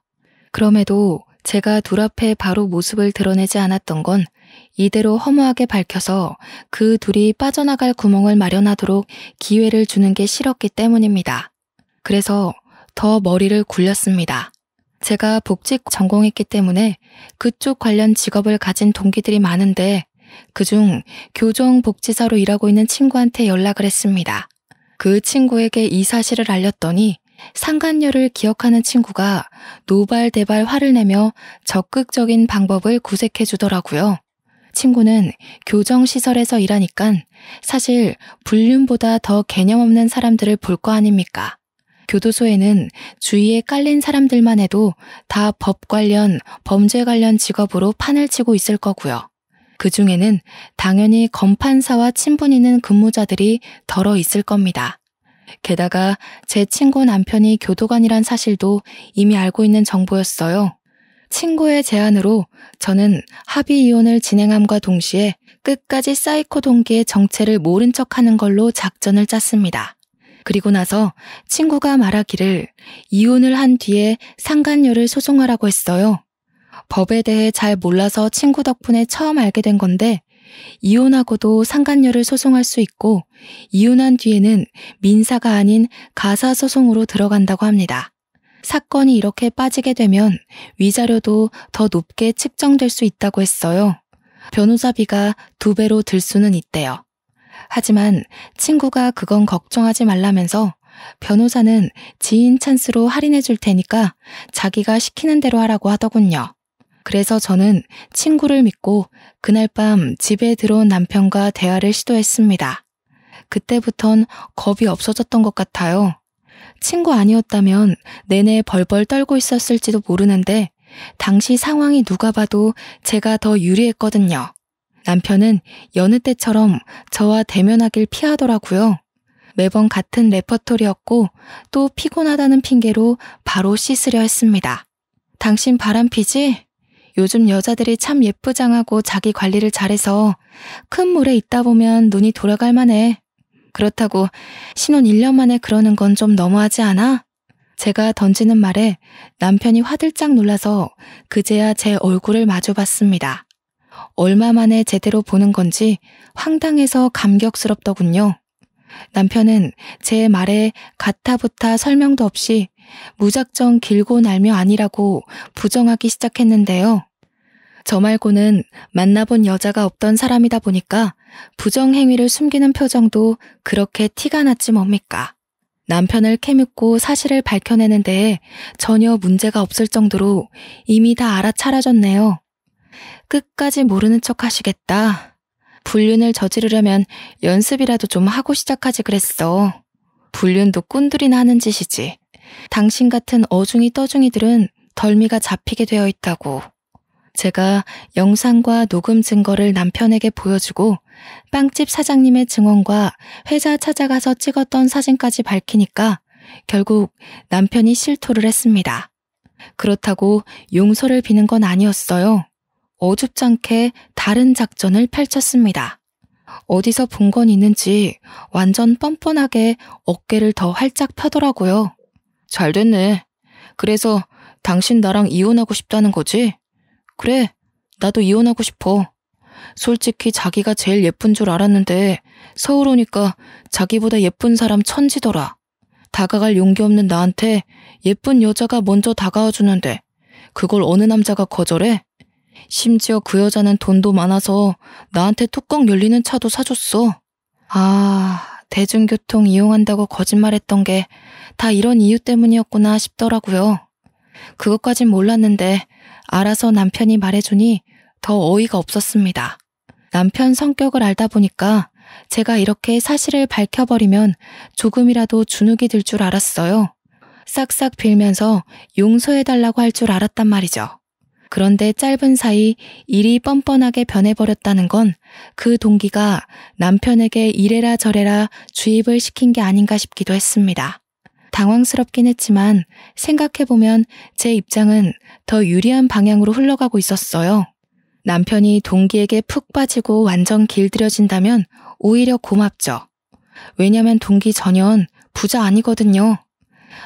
Speaker 1: 그럼에도 제가 둘 앞에 바로 모습을 드러내지 않았던 건 이대로 허무하게 밝혀서 그 둘이 빠져나갈 구멍을 마련하도록 기회를 주는 게 싫었기 때문입니다. 그래서 더 머리를 굴렸습니다. 제가 복직 전공했기 때문에 그쪽 관련 직업을 가진 동기들이 많은데 그중 교정복지사로 일하고 있는 친구한테 연락을 했습니다. 그 친구에게 이 사실을 알렸더니 상간녀를 기억하는 친구가 노발대발 화를 내며 적극적인 방법을 구색해 주더라고요. 친구는 교정시설에서 일하니까 사실 불륜보다 더 개념 없는 사람들을 볼 거 아닙니까? 교도소에는 주위에 깔린 사람들만 해도 다 법 관련, 범죄 관련 직업으로 판을 치고 있을 거고요. 그 중에는 당연히 검판사와 친분 있는 근무자들이 덜어 있을 겁니다. 게다가 제 친구 남편이 교도관이란 사실도 이미 알고 있는 정보였어요. 친구의 제안으로 저는 합의 이혼을 진행함과 동시에 끝까지 사이코 동기의 정체를 모른 척하는 걸로 작전을 짰습니다. 그리고 나서 친구가 말하기를 이혼을 한 뒤에 상간녀를 소송하라고 했어요. 법에 대해 잘 몰라서 친구 덕분에 처음 알게 된 건데 이혼하고도 상간녀를 소송할 수 있고 이혼한 뒤에는 민사가 아닌 가사소송으로 들어간다고 합니다. 사건이 이렇게 빠지게 되면 위자료도 더 높게 측정될 수 있다고 했어요. 변호사비가 2배로 들 수는 있대요. 하지만 친구가 그건 걱정하지 말라면서 변호사는 지인 찬스로 할인해 줄 테니까 자기가 시키는 대로 하라고 하더군요. 그래서 저는 친구를 믿고 그날 밤 집에 들어온 남편과 대화를 시도했습니다. 그때부턴 겁이 없어졌던 것 같아요. 친구 아니었다면 내내 벌벌 떨고 있었을지도 모르는데 당시 상황이 누가 봐도 제가 더 유리했거든요. 남편은 여느 때처럼 저와 대면하길 피하더라고요. 매번 같은 레퍼토리였고 또 피곤하다는 핑계로 바로 씻으려 했습니다. 당신 바람피지? 요즘 여자들이 참 예쁘장하고 자기 관리를 잘해서 큰 물에 있다 보면 눈이 돌아갈 만해. 그렇다고 신혼 1년 만에 그러는 건 좀 너무하지 않아? 제가 던지는 말에 남편이 화들짝 놀라서 그제야 제 얼굴을 마주봤습니다. 얼마 만에 제대로 보는 건지 황당해서 감격스럽더군요. 남편은 제 말에 가타부타 설명도 없이 무작정 길고 날며 아니라고 부정하기 시작했는데요. 저 말고는 만나본 여자가 없던 사람이다 보니까 부정행위를 숨기는 표정도 그렇게 티가 났지 뭡니까. 남편을 캐묻고 사실을 밝혀내는 데에 전혀 문제가 없을 정도로 이미 다 알아차려졌네요. 끝까지 모르는 척 하시겠다. 불륜을 저지르려면 연습이라도 좀 하고 시작하지 그랬어. 불륜도 꾼들이나 하는 짓이지. 당신 같은 어중이 떠중이들은 덜미가 잡히게 되어 있다고. 제가 영상과 녹음 증거를 남편에게 보여주고 빵집 사장님의 증언과 회사 찾아가서 찍었던 사진까지 밝히니까 결국 남편이 실토를 했습니다. 그렇다고 용서를 비는 건 아니었어요. 어줍잖게 다른 작전을 펼쳤습니다. 어디서 본 건 있는지 완전 뻔뻔하게 어깨를 더 활짝 펴더라고요. 잘 됐네. 그래서 당신 나랑 이혼하고 싶다는 거지? 그래, 나도 이혼하고 싶어. 솔직히 자기가 제일 예쁜 줄 알았는데 서울 오니까 자기보다 예쁜 사람 천지더라. 다가갈 용기 없는 나한테 예쁜 여자가 먼저 다가와 주는데 그걸 어느 남자가 거절해? 심지어 그 여자는 돈도 많아서 나한테 뚜껑 열리는 차도 사줬어. 대중교통 이용한다고 거짓말했던 게 다 이런 이유 때문이었구나 싶더라고요. 그것까진 몰랐는데 알아서 남편이 말해주니 더 어이가 없었습니다. 남편 성격을 알다 보니까 제가 이렇게 사실을 밝혀버리면 조금이라도 주눅이 들 줄 알았어요. 싹싹 빌면서 용서해달라고 할 줄 알았단 말이죠. 그런데 짧은 사이 일이 뻔뻔하게 변해버렸다는 건 그 동기가 남편에게 이래라 저래라 주입을 시킨 게 아닌가 싶기도 했습니다. 당황스럽긴 했지만 생각해보면 제 입장은 더 유리한 방향으로 흘러가고 있었어요. 남편이 동기에게 푹 빠지고 완전 길들여진다면 오히려 고맙죠. 왜냐면 동기 전혀 부자 아니거든요.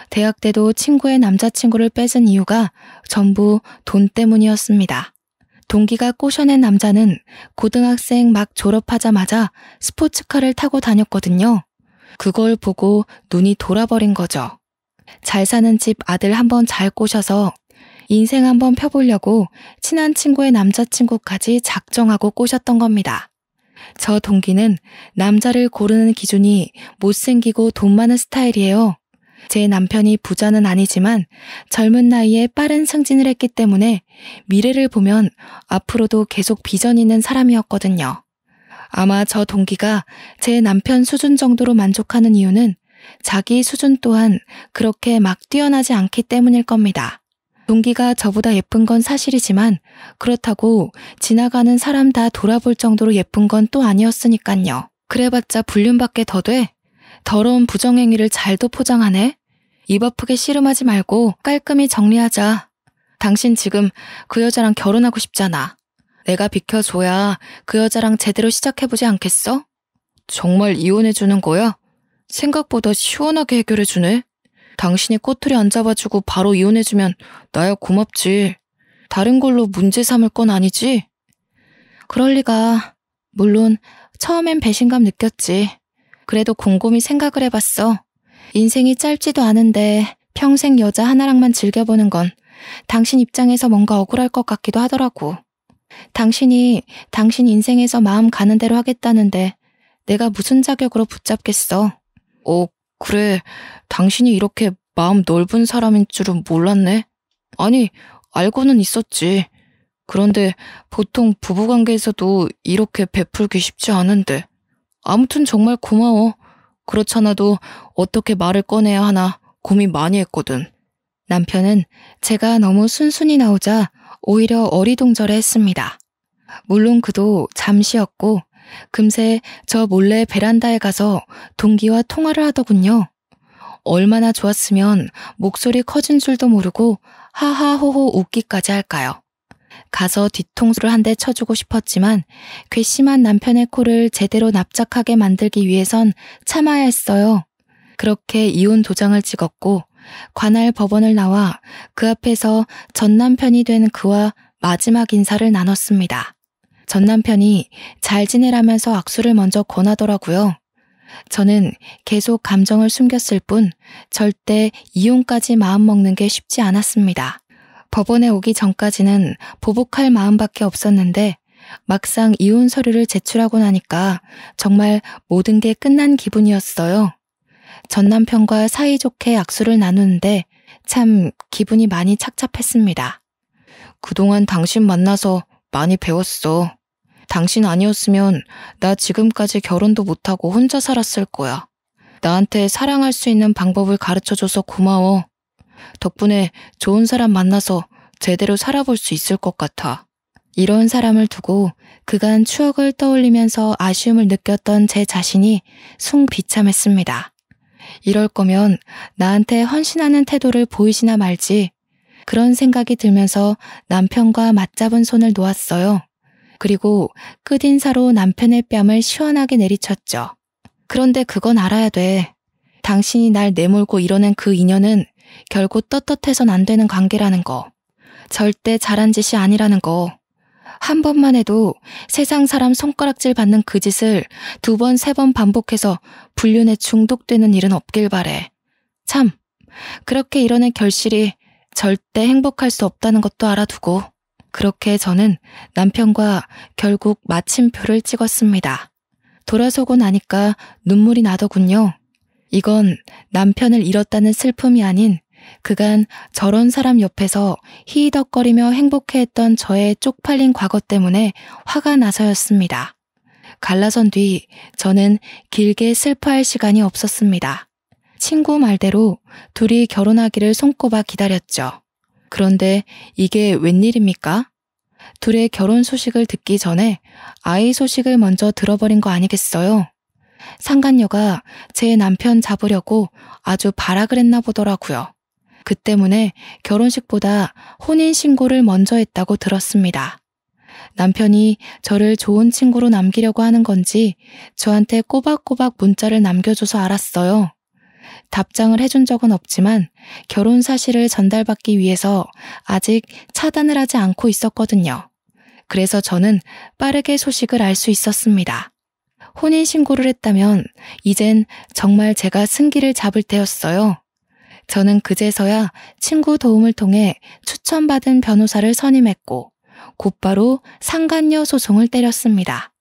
Speaker 1: 대학 때도 친구의 남자친구를 뺏은 이유가 전부 돈 때문이었습니다. 동기가 꼬셔낸 남자는 고등학생 막 졸업하자마자 스포츠카를 타고 다녔거든요. 그걸 보고 눈이 돌아버린 거죠. 잘 사는 집 아들 한번 잘 꼬셔서 인생 한번 펴보려고 친한 친구의 남자친구까지 작정하고 꼬셨던 겁니다. 저 동기는 남자를 고르는 기준이 못생기고 돈 많은 스타일이에요. 제 남편이 부자는 아니지만 젊은 나이에 빠른 승진을 했기 때문에 미래를 보면 앞으로도 계속 비전 있는 사람이었거든요. 아마 저 동기가 제 남편 수준 정도로 만족하는 이유는 자기 수준 또한 그렇게 막 뛰어나지 않기 때문일 겁니다. 동기가 저보다 예쁜 건 사실이지만 그렇다고 지나가는 사람 다 돌아볼 정도로 예쁜 건 또 아니었으니깐요. 그래봤자 불륜밖에 더 돼? 더러운 부정행위를 잘도 포장하네? 입 아프게 씨름하지 말고 깔끔히 정리하자. 당신 지금 그 여자랑 결혼하고 싶잖아. 내가 비켜줘야 그 여자랑 제대로 시작해보지 않겠어? 정말 이혼해주는 거야? 생각보다 시원하게 해결해주네. 당신이 꼬투리 안 잡아주고 바로 이혼해주면 나야 고맙지. 다른 걸로 문제 삼을 건 아니지? 그럴 리가. 물론 처음엔 배신감 느꼈지. 그래도 곰곰이 생각을 해봤어. 인생이 짧지도 않은데 평생 여자 하나랑만 즐겨보는 건 당신 입장에서 뭔가 억울할 것 같기도 하더라고. 당신이 당신 인생에서 마음 가는 대로 하겠다는데 내가 무슨 자격으로 붙잡겠어. 그래. 당신이 이렇게 마음 넓은 사람인 줄은 몰랐네. 아니, 알고는 있었지. 그런데 보통 부부관계에서도 이렇게 베풀기 쉽지 않은데. 아무튼 정말 고마워. 그렇잖아도 어떻게 말을 꺼내야 하나 고민 많이 했거든. 남편은 제가 너무 순순히 나오자 오히려 어리둥절해했습니다. 물론 그도 잠시였고 금세 저 몰래 베란다에 가서 동기와 통화를 하더군요. 얼마나 좋았으면 목소리 커진 줄도 모르고 하하호호 웃기까지 할까요? 가서 뒤통수를 한 대 쳐주고 싶었지만 괘씸한 남편의 코를 제대로 납작하게 만들기 위해선 참아야 했어요. 그렇게 이혼 도장을 찍었고 관할 법원을 나와 그 앞에서 전 남편이 된 그와 마지막 인사를 나눴습니다. 전 남편이 잘 지내라면서 악수를 먼저 권하더라고요. 저는 계속 감정을 숨겼을 뿐 절대 이혼까지 마음먹는 게 쉽지 않았습니다. 법원에 오기 전까지는 보복할 마음밖에 없었는데 막상 이혼 서류를 제출하고 나니까 정말 모든 게 끝난 기분이었어요. 전 남편과 사이좋게 악수를 나누는데 참 기분이 많이 착잡했습니다. 그동안 당신 만나서 많이 배웠어. 당신 아니었으면 나 지금까지 결혼도 못하고 혼자 살았을 거야. 나한테 사랑할 수 있는 방법을 가르쳐줘서 고마워. 덕분에 좋은 사람 만나서 제대로 살아볼 수 있을 것 같아. 이런 사람을 두고 그간 추억을 떠올리면서 아쉬움을 느꼈던 제 자신이 숭비참했습니다. 이럴 거면 나한테 헌신하는 태도를 보이시나 말지. 그런 생각이 들면서 남편과 맞잡은 손을 놓았어요. 그리고 끝인사로 남편의 뺨을 시원하게 내리쳤죠. 그런데 그건 알아야 돼. 당신이 날 내몰고 이뤄낸 그 인연은 결코 떳떳해선 안 되는 관계라는 거. 절대 잘한 짓이 아니라는 거. 한 번만 해도 세상 사람 손가락질 받는 그 짓을 2번, 3번 반복해서 불륜에 중독되는 일은 없길 바래. 참, 그렇게 이뤄낸 결실이 절대 행복할 수 없다는 것도 알아두고. 그렇게 저는 남편과 결국 마침표를 찍었습니다. 돌아서고 나니까 눈물이 나더군요. 이건 남편을 잃었다는 슬픔이 아닌 그간 저런 사람 옆에서 히히덕거리며 행복해했던 저의 쪽팔린 과거 때문에 화가 나서였습니다. 갈라선 뒤 저는 길게 슬퍼할 시간이 없었습니다. 친구 말대로 둘이 결혼하기를 손꼽아 기다렸죠. 그런데 이게 웬일입니까? 둘의 결혼 소식을 듣기 전에 아이 소식을 먼저 들어버린 거 아니겠어요? 상간녀가 제 남편 잡으려고 아주 발악을 했나 보더라고요. 그 때문에 결혼식보다 혼인신고를 먼저 했다고 들었습니다. 남편이 저를 좋은 친구로 남기려고 하는 건지 저한테 꼬박꼬박 문자를 남겨줘서 알았어요. 답장을 해준 적은 없지만 결혼 사실을 전달받기 위해서 아직 차단을 하지 않고 있었거든요. 그래서 저는 빠르게 소식을 알 수 있었습니다. 혼인신고를 했다면 이젠 정말 제가 승기를 잡을 때였어요. 저는 그제서야 친구 도움을 통해 추천받은 변호사를 선임했고 곧바로 상간녀 소송을 때렸습니다.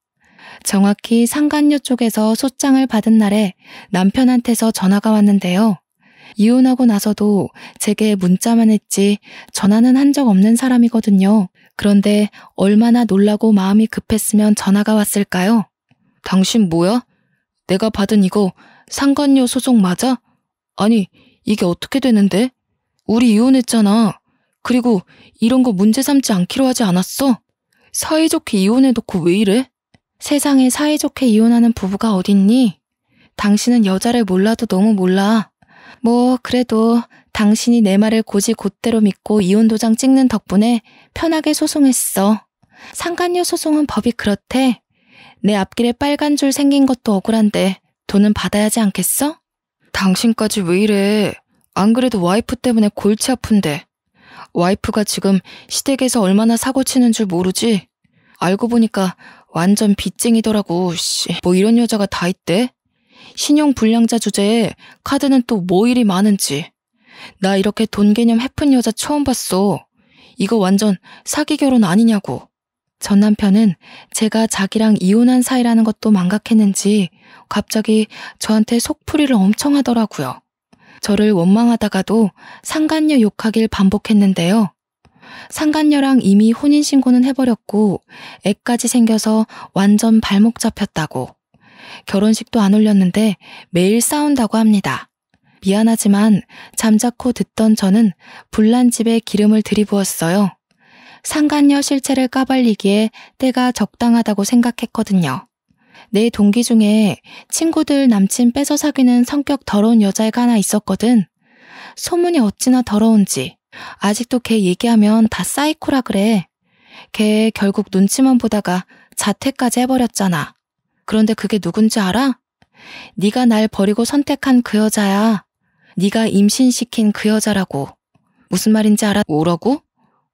Speaker 1: 정확히 상간녀 쪽에서 소장을 받은 날에 남편한테서 전화가 왔는데요. 이혼하고 나서도 제게 문자만 했지 전화는 한 적 없는 사람이거든요. 그런데 얼마나 놀라고 마음이 급했으면 전화가 왔을까요? 당신 뭐야? 내가 받은 이거 상간녀 소송 맞아? 아니, 이게 어떻게 되는데? 우리 이혼했잖아. 그리고 이런 거 문제 삼지 않기로 하지 않았어? 사이좋게 이혼해놓고 왜 이래? 세상에 사이좋게 이혼하는 부부가 어딨니? 당신은 여자를 몰라도 너무 몰라. 뭐 그래도 당신이 내 말을 곧이곧대로 믿고 이혼 도장 찍는 덕분에 편하게 소송했어. 상간녀 소송은 법이 그렇대. 내 앞길에 빨간 줄 생긴 것도 억울한데 돈은 받아야지 않겠어? 당신까지 왜 이래? 안 그래도 와이프 때문에 골치 아픈데. 와이프가 지금 시댁에서 얼마나 사고치는 줄 모르지? 알고 보니까 완전 빚쟁이더라고. 뭐 이런 여자가 다 있대? 신용불량자 주제에 카드는 또 뭐 일이 많은지. 나 이렇게 돈 개념 해픈 여자 처음 봤어. 이거 완전 사기 결혼 아니냐고. 전 남편은 제가 자기랑 이혼한 사이라는 것도 망각했는지 갑자기 저한테 속풀이를 엄청 하더라고요. 저를 원망하다가도 상간녀 욕하길 반복했는데요. 상간녀랑 이미 혼인신고는 해버렸고 애까지 생겨서 완전 발목 잡혔다고. 결혼식도 안 올렸는데 매일 싸운다고 합니다. 미안하지만 잠자코 듣던 저는 불난 집에 기름을 들이부었어요. 상간녀 실체를 까발리기에 때가 적당하다고 생각했거든요. 내 동기 중에 친구들 남친 뺏어 사귀는 성격 더러운 여자애가 하나 있었거든. 소문이 어찌나 더러운지. 아직도 걔 얘기하면 다 사이코라 그래. 걔 결국 눈치만 보다가 자퇴까지 해버렸잖아. 그런데 그게 누군지 알아? 네가 날 버리고 선택한 그 여자야. 네가 임신시킨 그 여자라고. 무슨 말인지 알아? 뭐라고?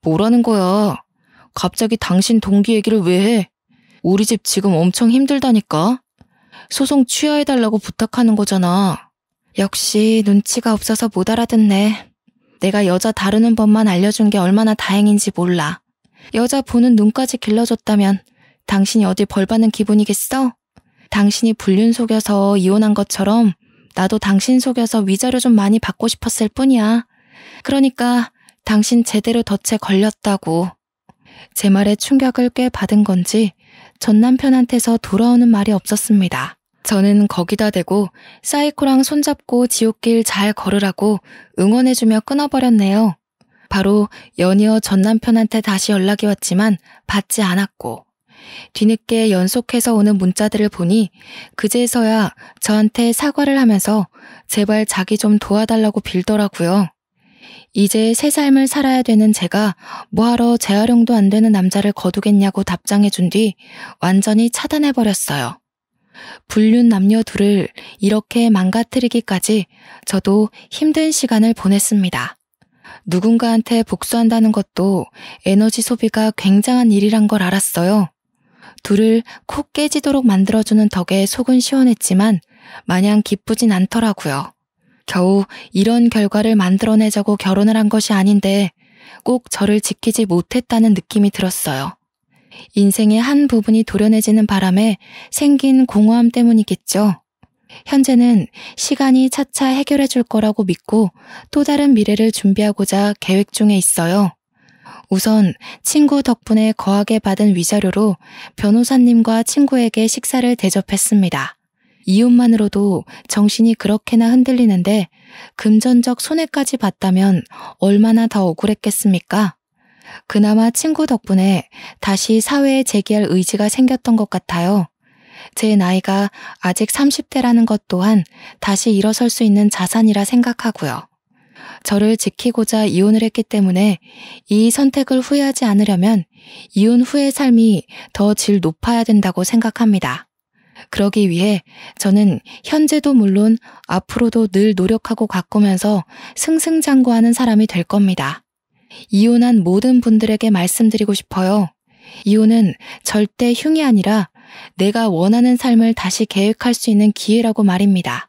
Speaker 1: 뭐라는 거야? 갑자기 당신 동기 얘기를 왜 해? 우리 집 지금 엄청 힘들다니까? 소송 취하해달라고 부탁하는 거잖아. 역시 눈치가 없어서 못 알아듣네. 내가 여자 다루는 법만 알려준 게 얼마나 다행인지 몰라. 여자 보는 눈까지 길러줬다면 당신이 어디 벌 받는 기분이겠어? 당신이 불륜 속여서 이혼한 것처럼 나도 당신 속여서 위자료 좀 많이 받고 싶었을 뿐이야. 그러니까 당신 제대로 덫에 걸렸다고. 제 말에 충격을 꽤 받은 건지 전 남편한테서 돌아오는 말이 없었습니다. 저는 거기다 대고 사이코랑 손잡고 지옥길 잘 걸으라고 응원해주며 끊어버렸네요. 바로 연이어 전 남편한테 다시 연락이 왔지만 받지 않았고 뒤늦게 연속해서 오는 문자들을 보니 그제서야 저한테 사과를 하면서 제발 자기 좀 도와달라고 빌더라고요. 이제 새 삶을 살아야 되는 제가 뭐하러 재활용도 안 되는 남자를 거두겠냐고 답장해준 뒤 완전히 차단해버렸어요. 불륜 남녀 둘을 이렇게 망가뜨리기까지 저도 힘든 시간을 보냈습니다. 누군가한테 복수한다는 것도 에너지 소비가 굉장한 일이란 걸 알았어요. 둘을 콕 깨지도록 만들어주는 덕에 속은 시원했지만 마냥 기쁘진 않더라고요. 겨우 이런 결과를 만들어내자고 결혼을 한 것이 아닌데 꼭 저를 지키지 못했다는 느낌이 들었어요. 인생의 한 부분이 도려내지는 바람에 생긴 공허함 때문이겠죠. 현재는 시간이 차차 해결해 줄 거라고 믿고 또 다른 미래를 준비하고자 계획 중에 있어요. 우선 친구 덕분에 거하게 받은 위자료로 변호사님과 친구에게 식사를 대접했습니다. 이웃만으로도 정신이 그렇게나 흔들리는데 금전적 손해까지 봤다면 얼마나 더 억울했겠습니까? 그나마 친구 덕분에 다시 사회에 재기할 의지가 생겼던 것 같아요. 제 나이가 아직 30대라는 것 또한 다시 일어설 수 있는 자산이라 생각하고요. 저를 지키고자 이혼을 했기 때문에 이 선택을 후회하지 않으려면 이혼 후의 삶이 더 질 높아야 된다고 생각합니다. 그러기 위해 저는 현재도 물론 앞으로도 늘 노력하고 가꾸면서 승승장구하는 사람이 될 겁니다. 이혼한 모든 분들에게 말씀드리고 싶어요. 이혼은 절대 흉이 아니라 내가 원하는 삶을 다시 계획할 수 있는 기회라고 말입니다.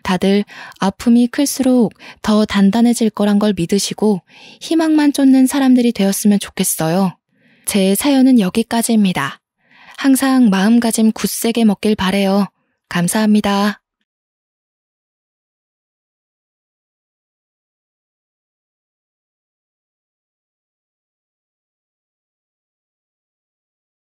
Speaker 1: 다들 아픔이 클수록 더 단단해질 거란 걸 믿으시고 희망만 쫓는 사람들이 되었으면 좋겠어요. 제 사연은 여기까지입니다. 항상 마음가짐 굳세게 먹길 바래요. 감사합니다.